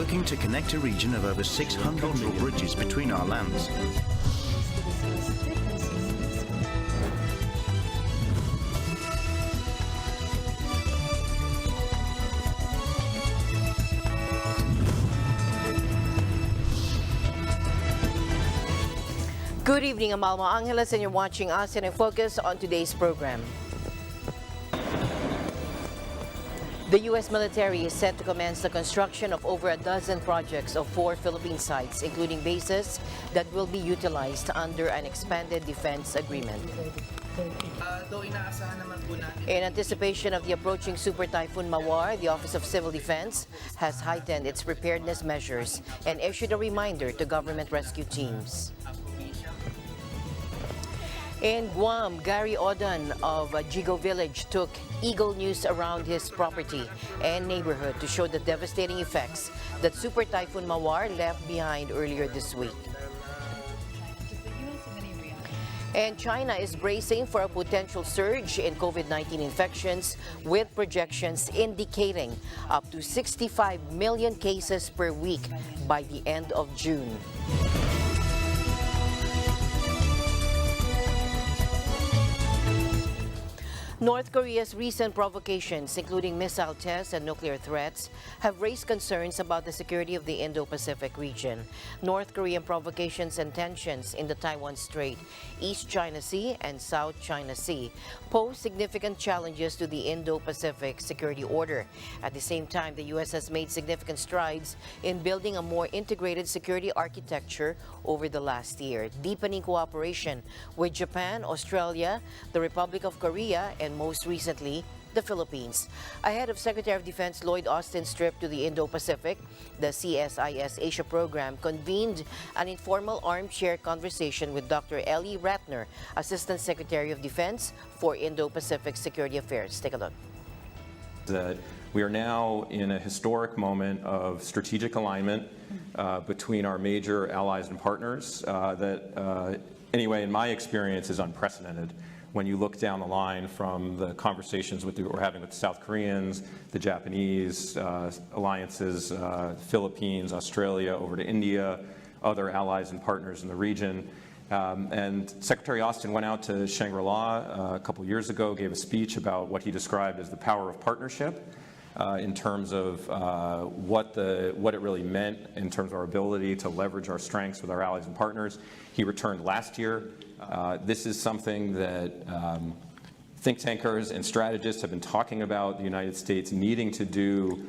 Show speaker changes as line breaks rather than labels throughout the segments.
working to connect a region of over 600 million bridges between our lands.
Good evening, I'm Alma Angeles, and you're watching ASEAN in Focus on today's program. The U.S. military is set to commence the construction of over a dozen projects of 4 Philippine sites, including bases that will be utilized under an expanded defense agreement. In anticipation of the approaching Super Typhoon Mawar, the Office of Civil Defense has heightened its preparedness measures and issued a reminder to government rescue teams. In Guam, Gary Odan of Jigo Village took Eagle News around his property and neighborhood to show the devastating effects that Super Typhoon Mawar left behind earlier this week. And China is bracing for a potential surge in COVID-19 infections, with projections indicating up to 65 million cases per week by the end of June. North Korea's recent provocations, including missile tests and nuclear threats, have raised concerns about the security of the Indo-Pacific region. North Korean provocations and tensions in the Taiwan Strait, East China Sea, and South China Sea pose significant challenges to the Indo-Pacific security order. At the same time, the U.S. has made significant strides in building a more integrated security architecture over the last year, deepening cooperation with Japan, Australia, the Republic of Korea, and most recently, the Philippines. Ahead of Secretary of Defense Lloyd Austin's trip to the Indo-Pacific, the CSIS Asia program convened an informal armchair conversation with Dr. Ellie Ratner, Assistant Secretary of Defense for Indo-Pacific Security Affairs. Take a look.
That we are now in a historic moment of strategic alignment between our major allies and partners that, anyway, in my experience, is unprecedented. When you look down the line from the conversations we're having with the South Koreans, the Japanese alliances, Philippines, Australia, over to India, other allies and partners in the region. And Secretary Austin went out to Shangri-La a couple years ago, gave a speech about what he described as the power of partnership in terms of what it really meant in terms of our ability to leverage our strengths with our allies and partners. He returned last year. This is something that think tankers and strategists have been talking about the United States needing to do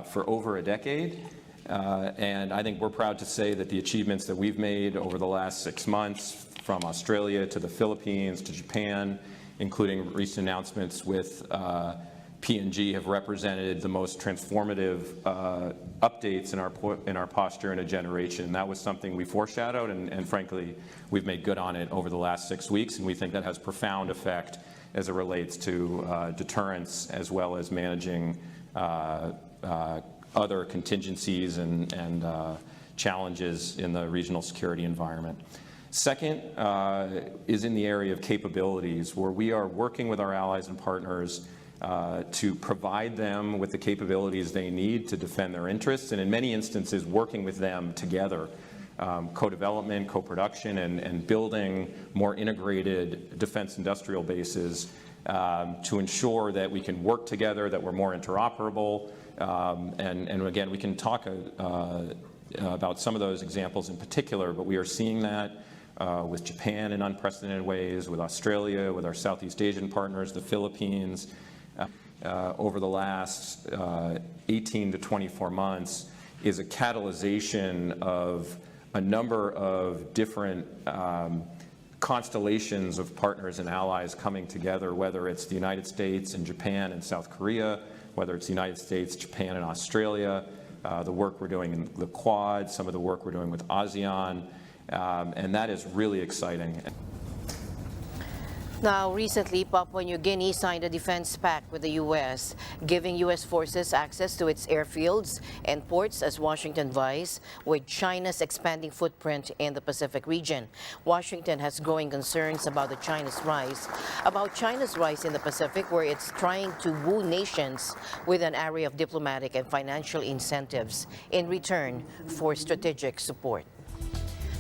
for over a decade. And I think we're proud to say that the achievements that we've made over the last 6 months, from Australia to the Philippines to Japan, including recent announcements with P&G, have represented the most transformative updates in our posture in a generation. That was something we foreshadowed, and frankly, we've made good on it over the last 6 weeks, and we think that has profound effect as it relates to deterrence as well as managing other contingencies and challenges in the regional security environment. Second is in the area of capabilities, where we are working with our allies and partners to provide them with the capabilities they need to defend their interests, and in many instances working with them together, co-development, co-production, and building more integrated defense industrial bases to ensure that we can work together, that we're more interoperable, and again, we can talk about some of those examples in particular, but we are seeing that with Japan in unprecedented ways, with Australia, with our Southeast Asian partners, the Philippines. Over the last 18 to 24 months is a catalyzation of a number of different constellations of partners and allies coming together, whether it's the United States and Japan and South Korea, whether it's the United States, Japan, and Australia, the work we're doing in the Quad, some of the work we're doing with ASEAN, and that is really exciting.
Now, recently, Papua New Guinea signed a defense pact with the U.S., giving U.S. forces access to its airfields and ports as Washington vies with China's expanding footprint in the Pacific region. Washington has growing concerns about China's rise in the Pacific, where it's trying to woo nations with an array of diplomatic and financial incentives in return for strategic support.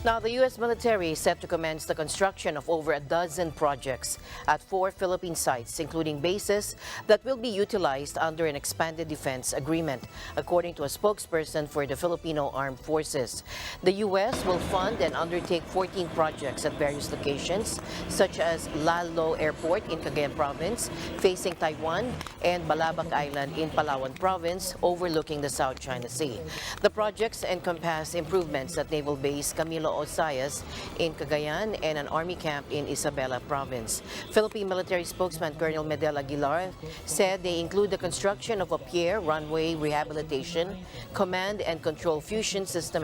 Now, the U.S. military is set to commence the construction of over a dozen projects at 4 Philippine sites, including bases that will be utilized under an expanded defense agreement, according to a spokesperson for the Filipino Armed Forces. The U.S. will fund and undertake 14 projects at various locations, such as Lalo Airport in Cagayan Province, facing Taiwan, and Balabac Island in Palawan Province, overlooking the South China Sea. The projects encompass improvements at Naval Base Camilo Osayas in Cagayan and an army camp in Isabela Province. Philippine military spokesman Colonel Medel Aguilar said they include the construction of a pier, runway rehabilitation, command and control fusion system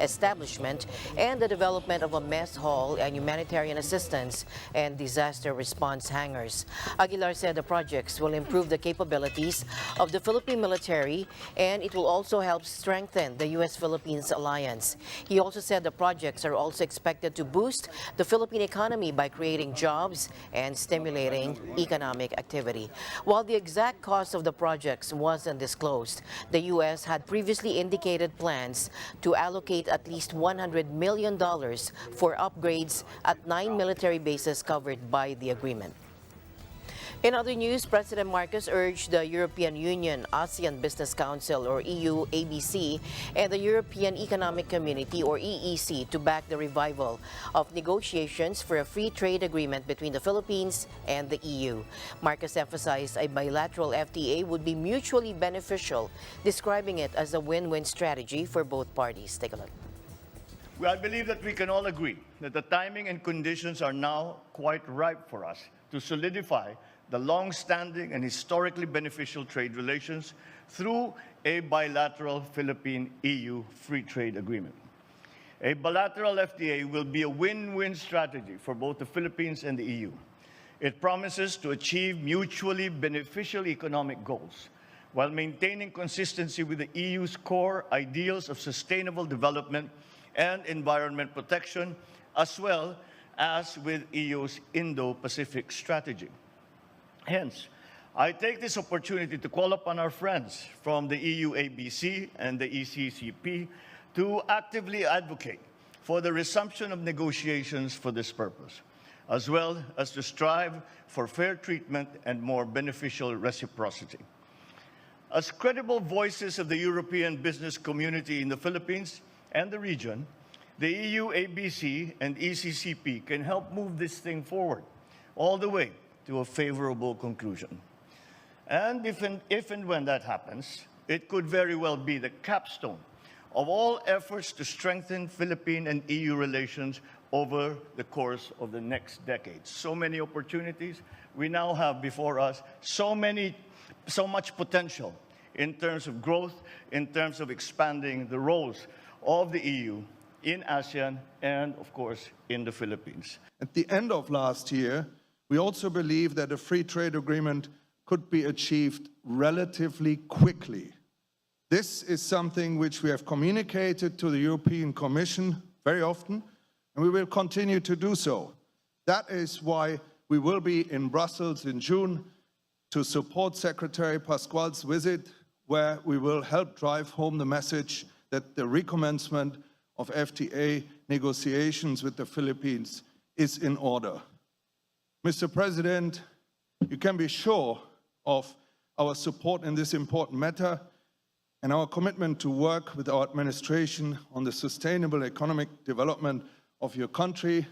establishment, and the development of a mess hall and humanitarian assistance and disaster response hangars. Aguilar said the projects will improve the capabilities of the Philippine military, and it will also help strengthen the U.S.-Philippines alliance. He also said the projects are also expected to boost the Philippine economy by creating jobs and stimulating economic activity. While the exact cost of the projects wasn't disclosed, the U.S. had previously indicated plans to allocate at least $100 million for upgrades at 9 military bases covered by the agreement. In other news, President Marcos urged the European Union, ASEAN Business Council or EU ABC, and the European Economic Community or EEC to back the revival of negotiations for a free trade agreement between the Philippines and the EU. Marcos emphasized a bilateral FTA would be mutually beneficial, describing it as a win-win strategy for both parties. Take a look.
Well, I believe that we can all agree that the timing and conditions are now quite ripe for us to solidify the long-standing and historically beneficial trade relations through a bilateral Philippine-EU free trade agreement. A bilateral FTA will be a win-win strategy for both the Philippines and the EU. It promises to achieve mutually beneficial economic goals while maintaining consistency with the EU's core ideals of sustainable development and environment protection, as well as with EU's Indo-Pacific strategy. Hence, I take this opportunity to call upon our friends from the EU ABC and the ECCP to actively advocate for the resumption of negotiations for this purpose, as well as to strive for fair treatment and more beneficial reciprocity. As credible voices of the European business community in the Philippines and the region, the EU ABC and ECCP can help move this thing forward all the way to a favorable conclusion. And if and when that happens, it could very well be the capstone of all efforts to strengthen Philippine and EU relations over the course of the next decade. So many opportunities we now have before us, so much potential in terms of growth, in terms of expanding the roles of the EU in ASEAN and, of course, in the Philippines.
At the end of last year, we also believe that a free trade agreement could be achieved relatively quickly. This is something which we have communicated to the European Commission very often, and we will continue to do so. That is why we will be in Brussels in June to support Secretary Pasquale's visit, where we will help drive home the message that the recommencement of FTA negotiations with the Philippines is in order. Mr. President, you can be sure of our support in this important matter and our commitment to work with our administration on the sustainable economic development of your country.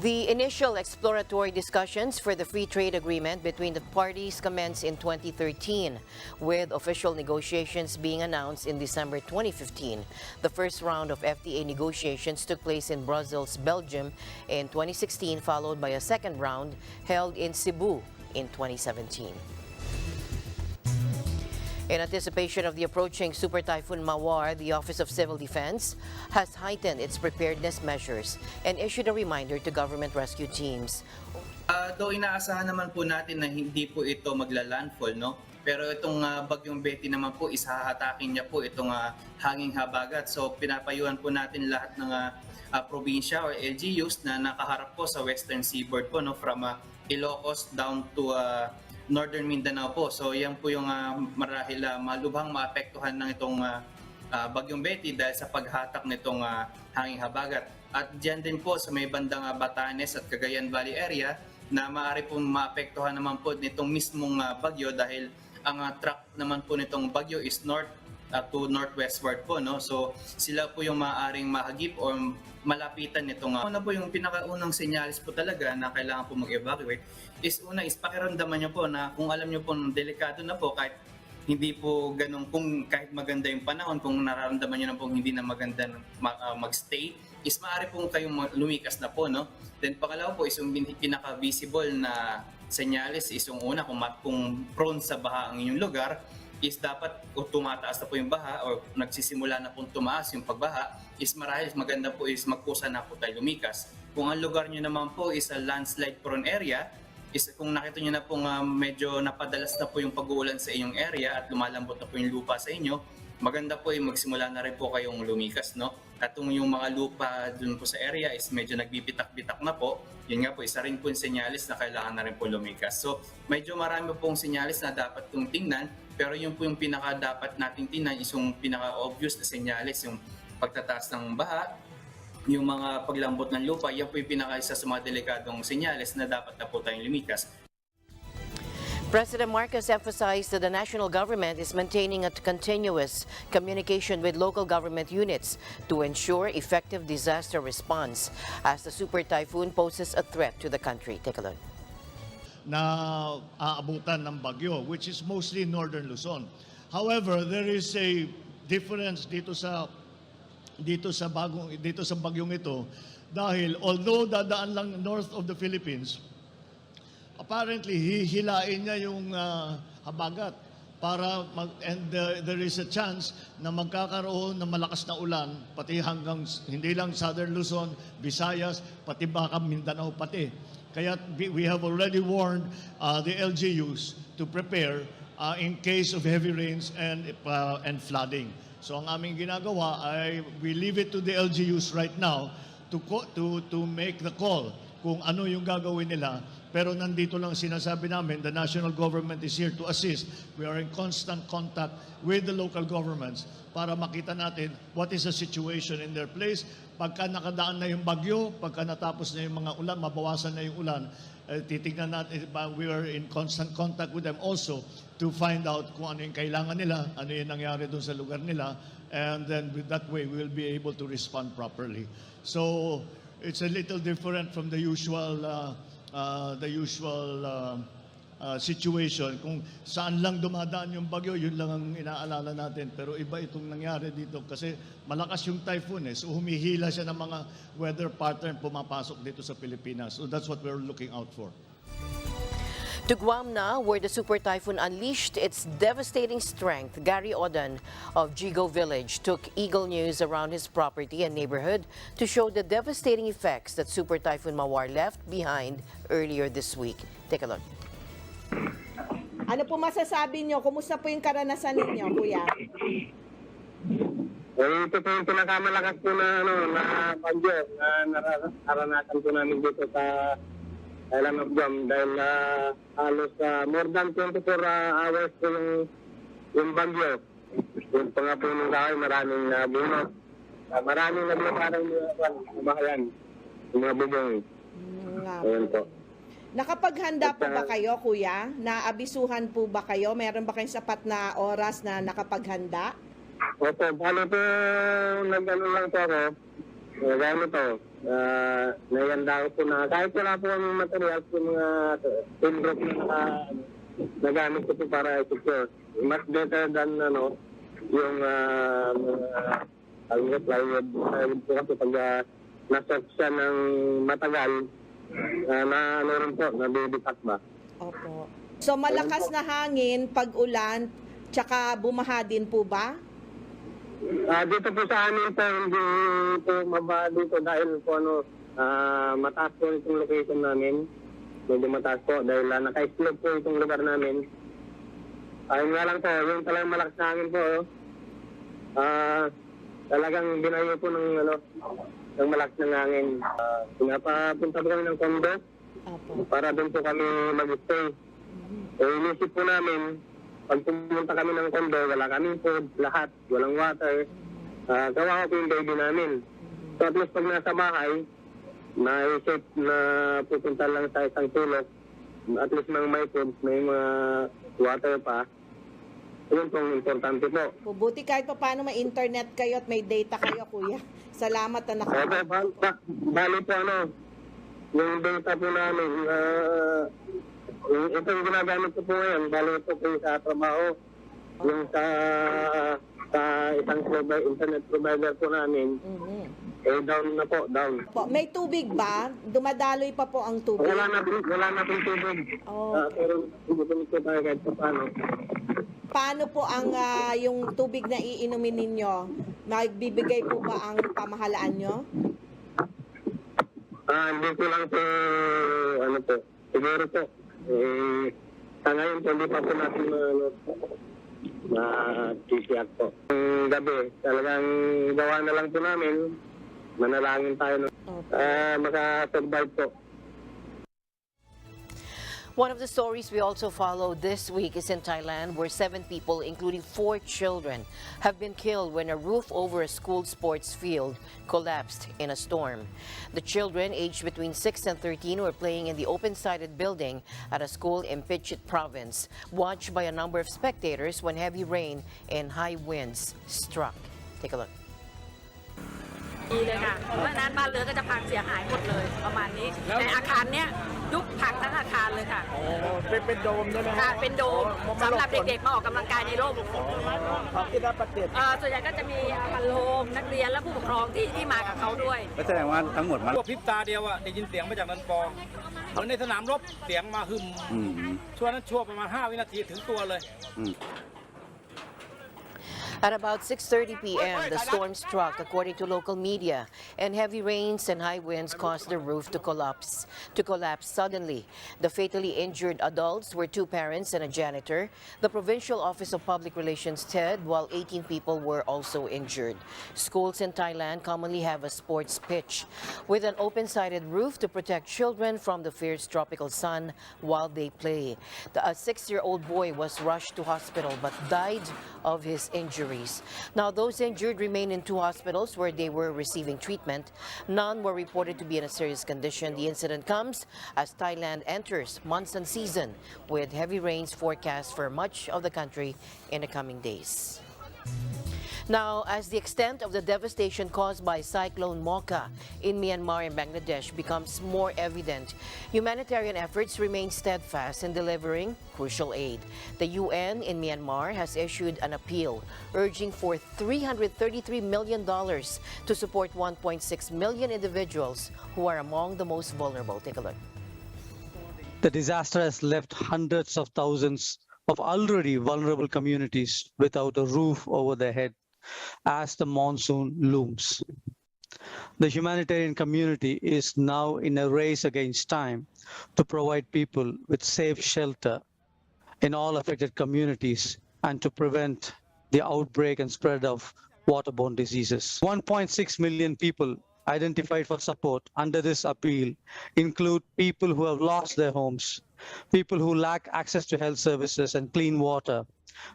The initial exploratory discussions for the free trade agreement between the parties commenced in 2013, with official negotiations being announced in December 2015. The first round of FTA negotiations took place in Brussels, Belgium in 2016, followed by a second round held in Cebu in 2017. In anticipation of the approaching Super Typhoon Mawar, the Office of Civil Defense has heightened its preparedness measures and issued a reminder to government rescue teams.
Though inaasahan naman po natin na hindi po ito magla-landfall, no? Pero itong bagyong Betty naman po, isahatakin niya po itong hanging habagat. So pinapayuhan po natin lahat ng probinsya or LGUs na nakaharap po sa western seaboard po, no? From Ilocos down to Northern Mindanao po. So yan po yung marahil malubhang maapektuhan ng itong bagyong Betty dahil sa paghatak nitong hanging habagat. At diyan din po sa may bandang Batanes at Cagayan Valley area na maaari pong maapektuhan naman po nitong mismong bagyo dahil ang track naman po nitong bagyo is north to northwestward po, no? So sila po yung maaaring mahagip o malapitan nitong una po yung pinakaunang senyalis po talaga na kailangan po mag-evacuate is pakiramdaman niyo po na kung alam niyo po delikado na po kahit hindi po ganun, kung kahit maganda yung panahon, kung nararamdaman niyo na po hindi na maganda magstay, is maaari po kayong lumikas na po, no? Then pangalawa po is yung pinaka-visible na senyales is yung una, kung prone sa baha ang inyong lugar, is dapat o tumataas na po yung baha o nagsisimula na pong tumaas yung pagbaha, is marahil maganda po is magkusa na po tayo lumikas. Kung ang lugar nyo naman po is a landslide prone area, is kung nakita nyo na po medyo napadalas na po yung pag-uulan sa inyong area at lumalambot na po yung lupa sa inyo, maganda po yung magsimula na rin po kayong lumikas, no? At kung yung mga lupa dun po sa area is medyo nagbibitak-bitak na po, yun nga po, isa rin po yung senyalis na kailangan na rin po lumikas. So medyo marami pong senyalis na dapat kong tingnan, pero yun po yung pinaka-dapat nating tingnan is yung pinaka-obvious na senyalis, yung pagtataas ng baha, yung mga paglambot ng lupa, yan po yung pinaka-isa sa mga delikadong senyalis na dapat na po tayong lumikas.
President Marcos emphasized that the national government is maintaining a continuous communication with local government units to ensure effective disaster response as the super typhoon poses a threat to the country. Take a look.
Na aabutan ng bagyo, which is mostly northern Luzon. However, there is a difference dito sa bagyong ito dahil although dadaan lang north of the Philippines, apparently hihilain niya yung habagat para there is a chance na magkakaroon ng malakas na ulan pati hanggang hindi lang southern Luzon, Visayas, pati baka Mindanao pati. Kaya we have already warned the LGUs to prepare in case of heavy rains and flooding. So ang aming ginagawa ay we leave it to the LGUs right now to make the call kung ano yung gagawin nila. Pero nandito lang sinasabi namin, the national government is here to assist. We are in constant contact with the local governments para makita natin what is the situation in their place. Pagka nakadaan na yung bagyo, pagka natapos na yung mga ulan, mabawasan na yung ulan, titignan natin, we are in constant contact with them also to find out kung ano yung kailangan nila, ano yung nangyari doon sa lugar nila, and then with that way, we will be able to respond properly. So, it's a little different from the usual situation. Kung saan lang dumadaan yung bagyo, yun lang ang inaalala natin. Pero iba itong nangyari dito kasi malakas yung typhoon so humihila siya ng mga weather pattern pumapasok dito sa Pilipinas. So that's what we're looking out for.
To Guam now, where the super typhoon unleashed its devastating strength, Gary Oden of Jigo Village took Eagle News around his property and neighborhood to show the devastating effects that Super Typhoon Mawar left behind earlier this week. Take a look.
Ano po masasabi nyo? Kumusta po yung karanasan ninyo, Kuya?
Ito po yung pinakamalakas po na bagyo na naranasan po namin dito sa Island of Guam dahil halos more than 24 hours po yung bagyo. Yung pa nga po nung dahil maraming bunot. Maraming naglaparang mga bahayan, yung mga bubong. Ayan po.
Nakapaganda po ba kayo, Kuya? Naabisuhan po ba kayo? Meron ba kayong sapat na oras na nakapaghanda?
Opo, paano po nag-ano lang po ako? Gano to? Nayanda ko po na kahit wala po ang materials po mga tinrop na nagamit ko po para i-secure. Much better than yung plywood po kasi pag nasa siya ng matagal na rin po, nabibitak ba?
Opo. So malakas na hangin, pag-ulan, Tsaka bumaha din po ba?
Dito po sa amin po, hindi po maba dito dahil po mataas po itong location namin. Medyo mataas po dahil naka-slope po itong lugar namin. Ayun nga lang po, yung talagang malakas na hangin po. Talagang binayo po ng malakas ng hangin. Pinapapunta po kami ng condo para doon po kami mag-stay. Inisip po namin, pag pumunta kami ng condo, wala kaming food, lahat, walang water. Kawawa po yung baby namin. So at least pag nasa bahay, naisip na pupunta lang sa isang tulog, at least nang may food, may mga water pa. Yun pong importante po.
Buti kahit pa paano may internet kayo at may data kayo, kuya. Salamat na
Bali po yung data po namin, itong ginagamit ko po ngayon, bali ito po sa trabaho, yung sa isang internet provider po namin, down na po, down.
May tubig ba? Dumadaloy pa po ang tubig?
Wala na pong tubig. Pero hindi po tayo kahit pa paano.
Paano po ang yung tubig na iinumin ninyo? Magbibigay po ba ang pamahalaan nyo?
Hindi ko lang po, siguro po. Sa ngayon po, hindi pa po natin tisiyak po. Ang gabi, talagang gawa na lang po namin. Manalangin tayo makasurvive po.
One of the stories we also follow this week is in Thailand, where 7 people, including 4 children, have been killed when a roof over a school sports field collapsed in a storm. The children, aged between 6 and 13, were playing in the open-sided building at a school in Pitchit province, watched by a number of spectators when heavy rain and high winds struck. Take a look.
ดีเลยค่ะเพราะฉะนั้นบ้านเรือนก็จะพังเสียหายหมดเลยประมาณนี้ในอาคารเนี้ยยุบพังทั้งอาคารเลยค่ะเป็นโดมใช่ไหมค่ะเป็นโดมสำหรับเด็กๆมาออกกำลังกายในร่มที่ได้ประเด็นส่วนใหญ่ก็จะมีพันโรงนักเรียนและผู้ปกครองที่มากับเขาด้วยแสดงว่าทั้งหมดมันพริบตาเดียวได้ยินเสียงมาจากนันปองเหมือนในสนามรบเสียงมาหึมช่วงนั้นชั่วประมาณ5 วินาทีถึงตัวเลย
At about 6:30 p.m., the storm struck, according to local media, and heavy rains and high winds caused the roof to collapse suddenly. The fatally injured adults were 2 parents and a janitor. The Provincial Office of Public Relations said, while 18 people were also injured. Schools in Thailand commonly have a sports pitch with an open-sided roof to protect children from the fierce tropical sun while they play. A 6-year-old boy was rushed to hospital but died of his injuries. Now, those injured remain in 2 hospitals where they were receiving treatment. None were reported to be in a serious condition. The incident comes as Thailand enters monsoon season with heavy rains forecast for much of the country in the coming days. Now, as the extent of the devastation caused by Cyclone Mocha in Myanmar and Bangladesh becomes more evident, humanitarian efforts remain steadfast in delivering crucial aid. The UN in Myanmar has issued an appeal urging for $333 million to support 1.6 million individuals who are among the most vulnerable. Take a look.
The disaster has left hundreds of thousands of already vulnerable communities without a roof over their head as the monsoon looms. The humanitarian community is now in a race against time to provide people with safe shelter in all affected communities and to prevent the outbreak and spread of waterborne diseases. 1.6 million people identified for support under this appeal include people who have lost their homes, people who lack access to health services and clean water,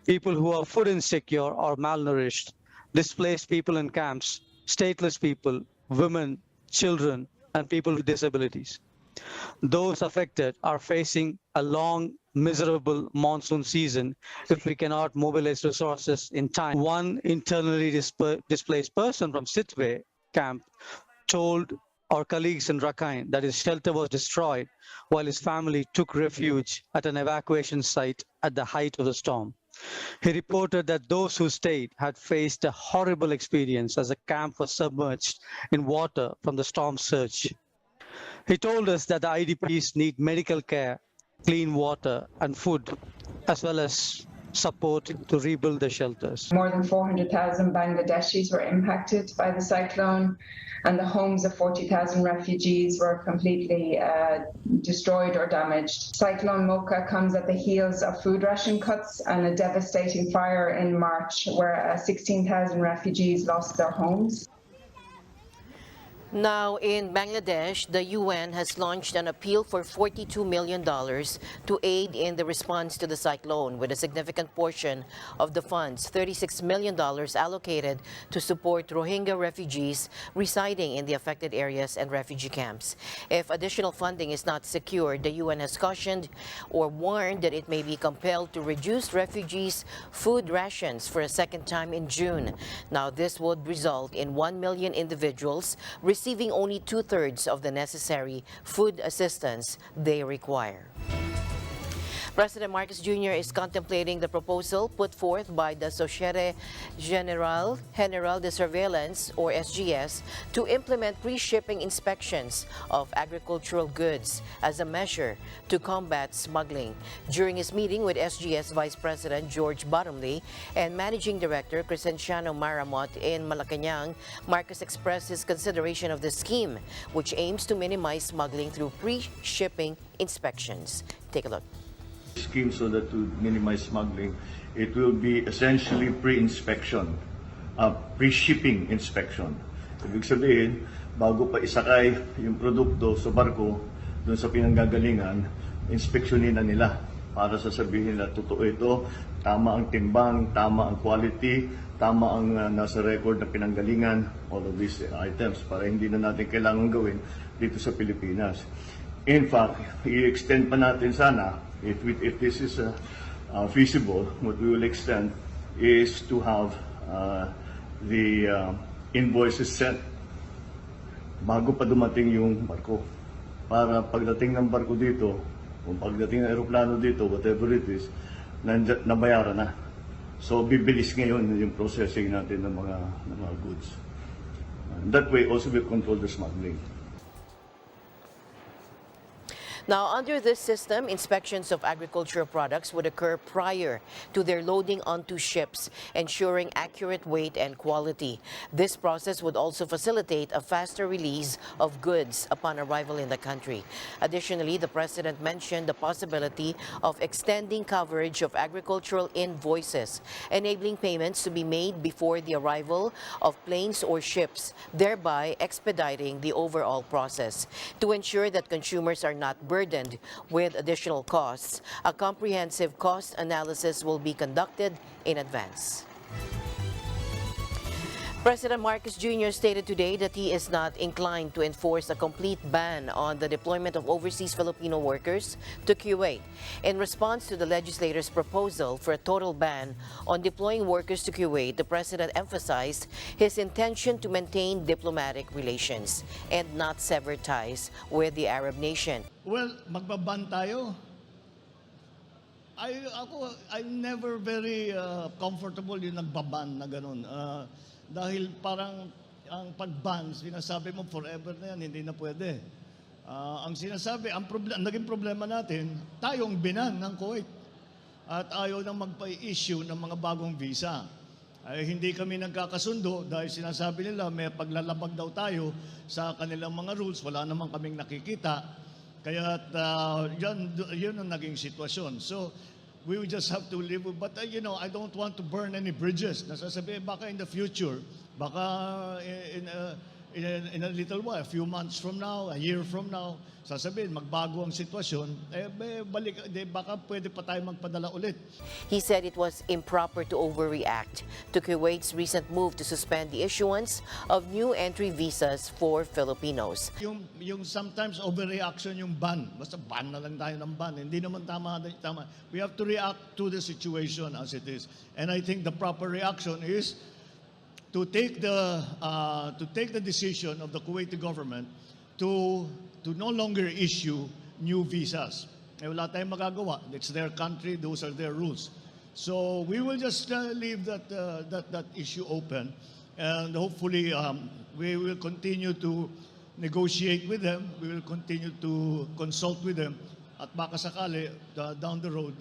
people who are food insecure or malnourished, displaced people in camps, stateless people, women, children, and people with disabilities. Those affected are facing a long, miserable monsoon season if we cannot mobilize resources in time. One internally displaced person from Sitwe camp told our colleagues in Rakhine that his shelter was destroyed while his family took refuge at an evacuation site at the height of the storm. He reported that those who stayed had faced a horrible experience as the camp was submerged in water from the storm surge. He told us that the IDPs need medical care, clean water, and food, as well as support to rebuild the shelters.
More than 400,000 Bangladeshis were impacted by the cyclone, and the homes of 40,000 refugees were completely destroyed or damaged. Cyclone Mocha comes at the heels of food ration cuts and a devastating fire in March, where 16,000 refugees lost their homes.
Now, in Bangladesh, the UN has launched an appeal for $42 million to aid in the response to the cyclone, with a significant portion of the funds, $36 million, allocated to support Rohingya refugees residing in the affected areas and refugee camps. If additional funding is not secured, the UN has cautioned or warned that it may be compelled to reduce refugees' food rations for a second time in June. Now, this would result in 1 million individuals receiving only 2/3 of the necessary food assistance they require. President Marcos Jr. is contemplating the proposal put forth by the Societe Generale de Surveillance, or SGS, to implement pre-shipping inspections of agricultural goods as a measure to combat smuggling. During his meeting with SGS Vice President George Bottomley and Managing Director Crescenciano Maramot in Malacanang, Marcos expressed his consideration of the scheme, which aims to minimize smuggling through pre-shipping inspections. Take a look.
Scheme so that to minimize smuggling, it will be essentially pre-inspection, pre-shipping inspection. Ibig sabihin, bago pa isakay yung produkto sa barko doon sa pinanggagalingan, inspeksyonin na nila para sasabihin na totoo ito, tama ang timbang, tama ang quality, tama ang nasa record na pinanggalingan, all of these items, para hindi na natin kailangan gawin dito sa Pilipinas. In fact, i-extend pa natin sana, if this is feasible, what we will extend is to have the invoices sent bago pa dumating yung barko. Para pagdating ng barko dito, o pagdating ng aeroplano dito, whatever it is, nabayaran na. So bibilis ngayon yung processing natin ng mga goods. That way also we control the smuggling.
Now, under this system, inspections of agricultural products would occur prior to their loading onto ships, ensuring accurate weight and quality. This process would also facilitate a faster release of goods upon arrival in the country. Additionally, the President mentioned the possibility of extending coverage of agricultural invoices, enabling payments to be made before the arrival of planes or ships, thereby expediting the overall process. To ensure that consumers are not burdened with additional costs, a comprehensive cost analysis will be conducted in advance. President Marcos Jr. stated today that he is not inclined to enforce a complete ban on the deployment of overseas Filipino workers to Kuwait. In response to the legislators' proposal for a total ban on deploying workers to Kuwait, the President emphasized his intention to maintain diplomatic relations and not sever ties with the Arab nation.
Well, magbaban tayo. I'm never very comfortable yung nagbaban na ganun. Dahil parang ang pag-ban, sinasabi mo forever na yan, hindi na pwede. Ang sinasabi, naging problema natin, tayong binan ng Kuwait. At ayaw nang magpa-issue ng mga bagong visa. Hindi kami nagkakasundo dahil sinasabi nila may paglalabag daw tayo sa kanilang mga rules, wala namang kaming nakikita. Kaya yun ang naging sitwasyon. So, we will just have to live with, but I don't want to burn any bridges. Nasasabi, baka in the future, baka in a little while, a few months from now, a year from now, sasabihin, magbago ang sitwasyon, baka pwede pa tayo magpadala ulit.
He said it was improper to overreact to Kuwait's recent move to suspend the issuance of new entry visas for Filipinos.
Yung sometimes overreaction yung ban. Basta ban na lang tayo ng ban. Hindi naman tama. We have to react to the situation as it is. And I think the proper reaction is to take the decision of the Kuwaiti government to no longer issue new visas. Wala tayong magagawa. It's their country, those are their rules. So we will just leave that issue open, and hopefully we will continue to negotiate with them. We will continue to consult with them at baka sakali down the road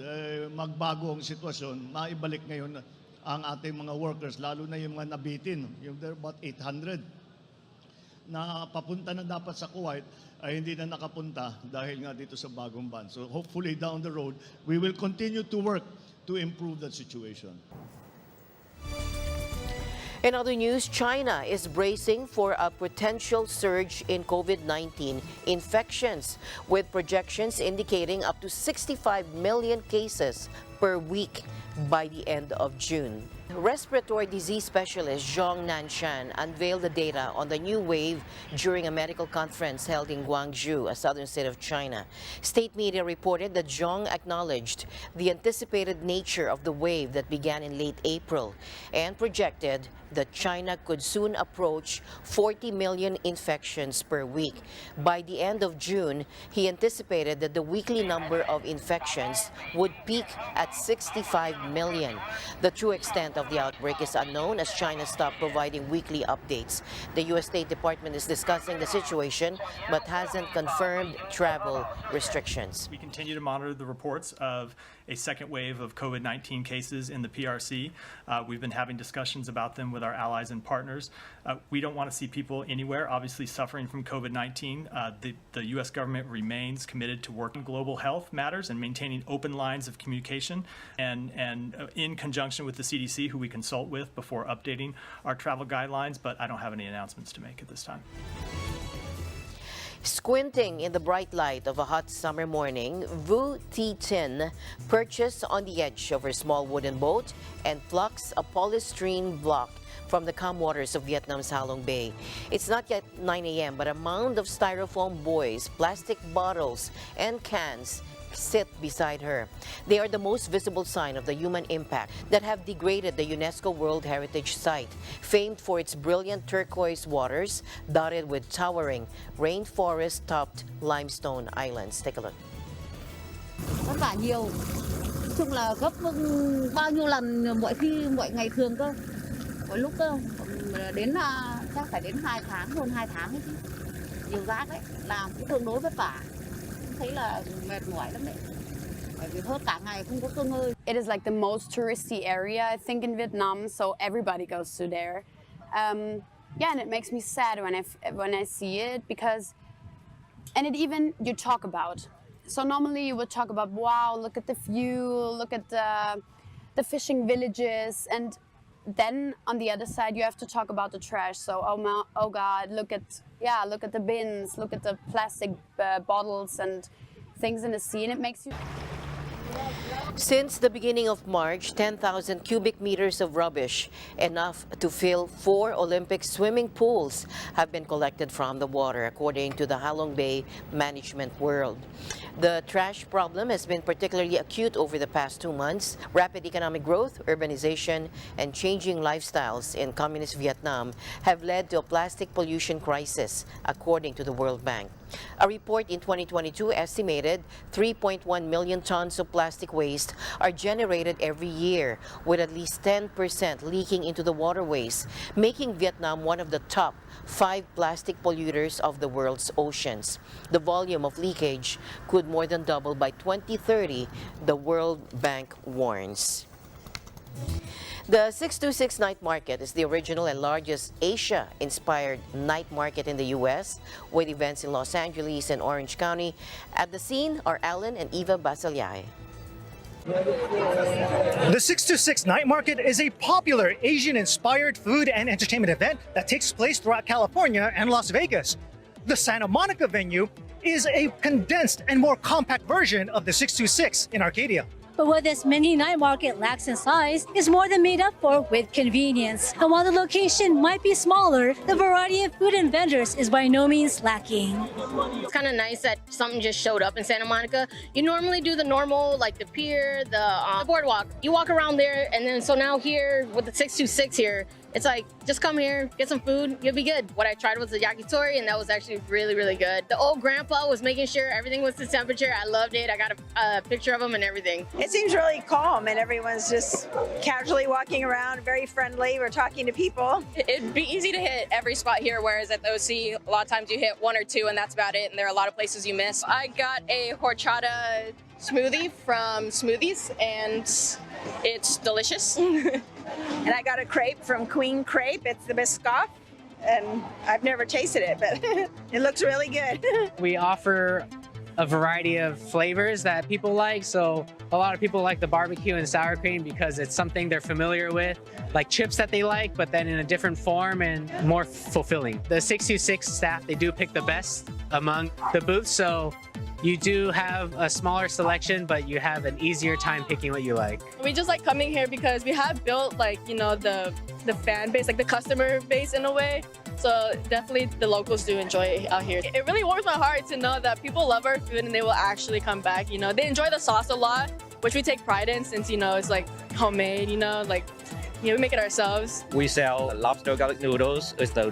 magbago ang sitwasyon, maibalik ngayon ang ating mga workers, lalo na yung mga nabitin, yung there are about 800 na papunta na dapat sa Kuwait ay hindi na nakapunta dahil nga dito sa bagong ban. So hopefully down the road, we will continue to work to improve that situation.
In other news, China is bracing for a potential surge in COVID-19 infections, with projections indicating up to 65 million cases per week by the end of June. Respiratory disease specialist Zhong Nanshan unveiled the data on the new wave during a medical conference held in Guangzhou, a southern state of China. State media reported that Zhong acknowledged the anticipated nature of the wave that began in late April and projected that China could soon approach 40 million infections per week. By the end of June, he anticipated that the weekly number of infections would peak at 65 million. The true extent of the outbreak is unknown as China stopped providing weekly updates. The U.S. State Department is discussing the situation but hasn't confirmed travel restrictions.
We continue to monitor the reports of a second wave of COVID-19 cases in the PRC. We've been having discussions about them with our allies and partners. We don't want to see people anywhere, obviously, suffering from COVID-19. The U.S. government remains committed to working global health matters and maintaining open lines of communication, and in conjunction with the CDC, who we consult with before updating our travel guidelines, but I don't have any announcements to make at this time.
Squinting in the bright light of a hot summer morning, Vu Thi Tin perches on the edge of her small wooden boat and plucks a polystyrene block from the calm waters of Vietnam's Halong Bay. It's not yet 9 a.m., but a mound of styrofoam buoys, plastic bottles, and cans sit beside her. They are the most visible sign of the human impact that have degraded the UNESCO World Heritage Site, famed for its brilliant turquoise waters dotted with towering rainforest-topped limestone islands. Take a look.
Vất vả nhiều. Nói chung là gấp bao nhiêu lần mọi ngày thường cơ. Có lúc đến chắc phải đến 2 tháng, hơn 2 tháng ấy chứ. Nhiều rác đấy, làm cũng tương đối vất vả. Thấy là mệt mỏi lắm đấy. Bởi vì hớt cả ngày không có cơ ngơi.
It is like the most touristy area, I think, in Vietnam, so everybody goes to there. Yeah, and it makes me sad when I see it because, and it even you talk about. So normally you would talk about, wow, look at the view, look at the fishing villages, and then on the other side you have to talk about the trash. So oh God, look at the bins, look at the plastic bottles and things in the sea, and it makes you.
Since the beginning of March, 10,000 cubic meters of rubbish, enough to fill 4 Olympic swimming pools, have been collected from the water, according to the Halong Bay Management World. The trash problem has been particularly acute over the past 2 months. Rapid economic growth, urbanization, and changing lifestyles in communist Vietnam have led to a plastic pollution crisis, according to the World Bank. A report in 2022 estimated 3.1 million tons of plastic waste are generated every year, with at least 10% leaking into the waterways, making Vietnam one of the top 5 plastic polluters of the world's oceans. The volume of leakage could more than double by 2030, the World Bank warns. The 626 Night Market is the original and largest Asia-inspired night market in the U.S., with events in Los Angeles and Orange County. At the scene are Alan and Eva Basalyay.
The 626 Night Market is a popular Asian-inspired food and entertainment event that takes place throughout California and Las Vegas. The Santa Monica venue is a condensed and more compact version of the 626 in Arcadia.
But what this mini night market lacks in size is more than made up for with convenience. And while the location might be smaller, the variety of food and vendors is by no means lacking.
It's kind of nice that something just showed up in Santa Monica. You normally do the normal, like the pier, the boardwalk. You walk around there, and then so now here with the 626 here, It's like, just come here, get some food, you'll be good. What I tried was the yakitori, and that was actually really, really good. The old grandpa was making sure everything was to temperature. I loved it. I got a picture of him and everything.
It seems really calm, and everyone's just casually walking around, very friendly. We're talking to people.
It'd be easy to hit every spot here, whereas at the OC, a lot of times you hit one or two and that's about it, and there are a lot of places you miss. I got a horchata smoothie from Smoothies, and it's delicious.
And I got a crepe from Queen Crepe. It's the Biscoff, and I've never tasted it, but it looks really good.
We offer a variety of flavors that people like. So a lot of people like the barbecue and sour cream because it's something they're familiar with, like chips that they like, but then in a different form and more fulfilling. The 626 staff, they do pick the best among the booths. So you do have a smaller selection, but you have an easier time picking what you like.
We just like coming here because we have built like, you know, the fan base, like the customer base in a way. So definitely the locals do enjoy it out here. It really warms my heart to know that people love our food and they will actually come back. You know, they enjoy the sauce a lot, which we take pride in since, you know, it's like homemade, you know, like, you know, we make it ourselves.
We sell lobster garlic noodles. It's the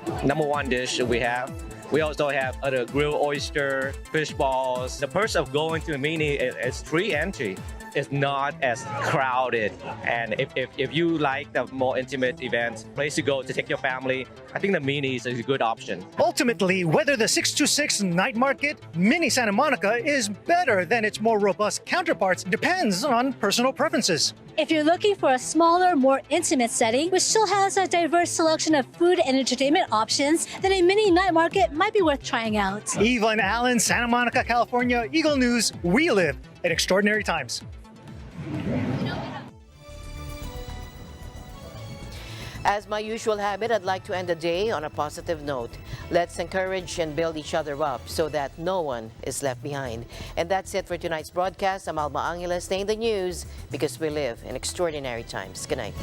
#1 dish we have. We also have other grilled oyster, fish balls. The perks of going to a mini is free entry. It's not as crowded. And if you like the more intimate events, place to go to take your family, I think the mini is a good option.
Ultimately, whether the 626 Night Market Mini Santa Monica is better than its more robust counterparts depends on personal preferences.
If you're looking for a smaller, more intimate setting, which still has a diverse selection of food and entertainment options, then a mini night market might be worth trying out.
Evelyn Allen, Santa Monica, California, Eagle News. We live in extraordinary times.
As my usual habit, I'd like to end the day on a positive note. Let's encourage and build each other up so that no one is left behind. And that's it for tonight's broadcast. I'm Alma Angeles, staying the news because we live in extraordinary times. Good night.